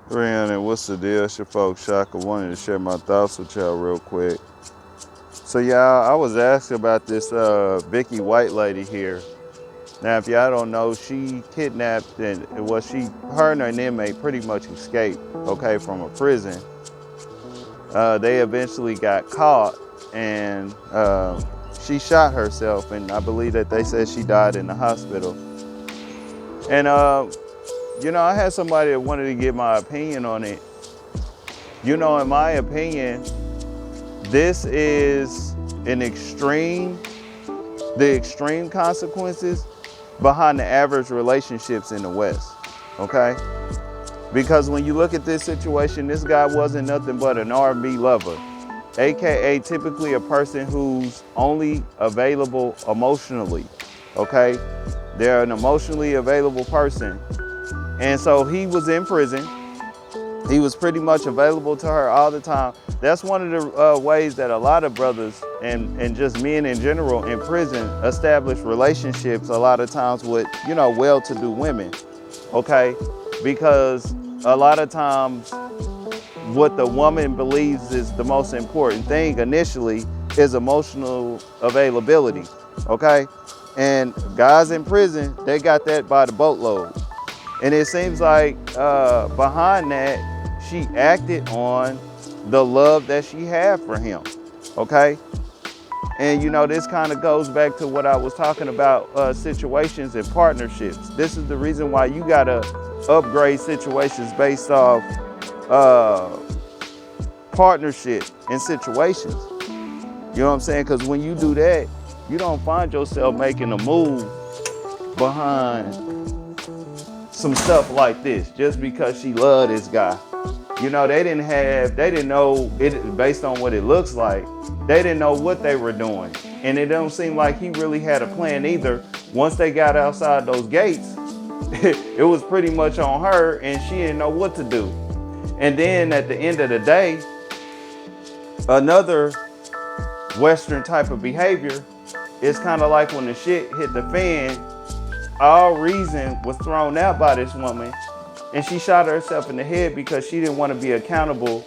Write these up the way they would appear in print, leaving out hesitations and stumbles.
300, what's the deal? It's your folks, Shaka. Wanted to share my thoughts with y'all real quick. So, y'all, I was asked about this Vicky white lady here. Now, if y'all don't know, she kidnapped her and an inmate pretty much escaped, okay, from a prison. They eventually got caught and she shot herself, and I believe that they said she died in the hospital. And, I had somebody that wanted to get my opinion on it. In my opinion, this is the extreme consequences behind the average relationships in the West, okay? Because when you look at this situation, this guy wasn't nothing but an R&B lover, AKA typically a person who's only available emotionally, okay? They're an emotionally available person. And so he was in prison. He was pretty much available to her all the time. That's one of the ways that a lot of brothers and just men in general in prison establish relationships a lot of times with, well-to-do women, okay? Because a lot of times what the woman believes is the most important thing initially is emotional availability, okay? And guys in prison, they got that by the boatload. And it seems like behind that, she acted on the love that she had for him, okay? And this kind of goes back to what I was talking about, situations and partnerships. This is the reason why you gotta upgrade situations based off partnership and situations. You know what I'm saying? Because when you do that, you don't find yourself making a move behind some stuff like this just because she loved this guy. They didn't know it based on what it looks like. They didn't know what they were doing. And it don't seem like he really had a plan either. Once they got outside those gates, it was pretty much on her and she didn't know what to do. And then at the end of the day, another Western type of behavior is kind of like when the shit hit the fan, all reason was thrown out by this woman. And she shot herself in the head because she didn't want to be accountable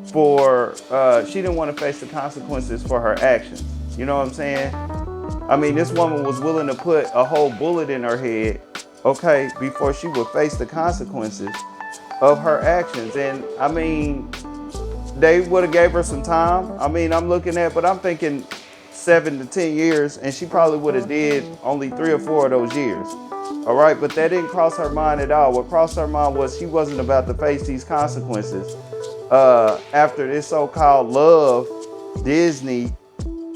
she didn't want to face the consequences for her actions. You know what I'm saying? I mean, this woman was willing to put a whole bullet in her head, okay, before she would face the consequences of her actions. And I mean, they would have gave her some time. I mean, but I'm thinking 7 to 10 years, and she probably would have did only 3 or 4 of those years. All right, but that didn't cross her mind at all. What crossed her mind was she wasn't about to face these consequences after this so-called love Disney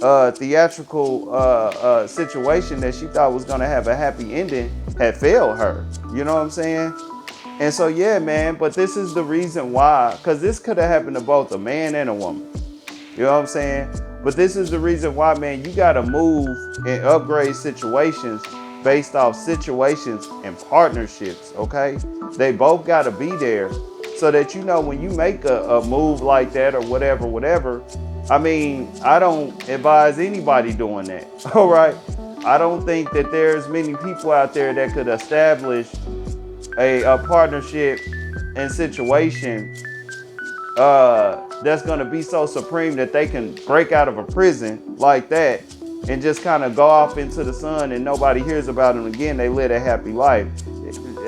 theatrical situation that she thought was going to have a happy ending had failed her. You know what I'm saying? And so, yeah, man, but this is the reason why, because this could have happened to both a man and a woman. You know what I'm saying? But this is the reason why, man, you got to move and upgrade situations based off situations and partnerships, okay? They both got to be there so that, when you make a move like that or whatever, I mean, I don't advise anybody doing that, all right? I don't think that there's many people out there that could establish a partnership and situation that's going to be so supreme that they can break out of a prison like that and just kind of go off into the sun and nobody hears about them again. They live a happy life.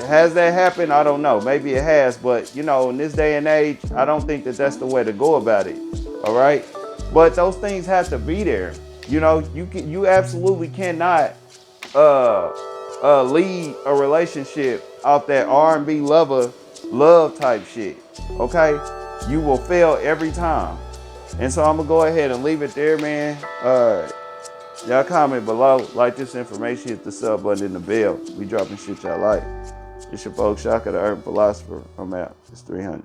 Has that happened? I don't know. Maybe it has, but in this day and age, I don't think that that's the way to go about it. All right. But those things have to be there. You absolutely cannot lead a relationship off that R&B love type shit. Okay. You will fail every time. And so I'm gonna go ahead and leave it there, man. Y'all comment below, like this information, hit the sub button and the bell. We dropping shit y'all like. It's your folks, Shaka, the Urban Philosopher. I'm out. It's 300.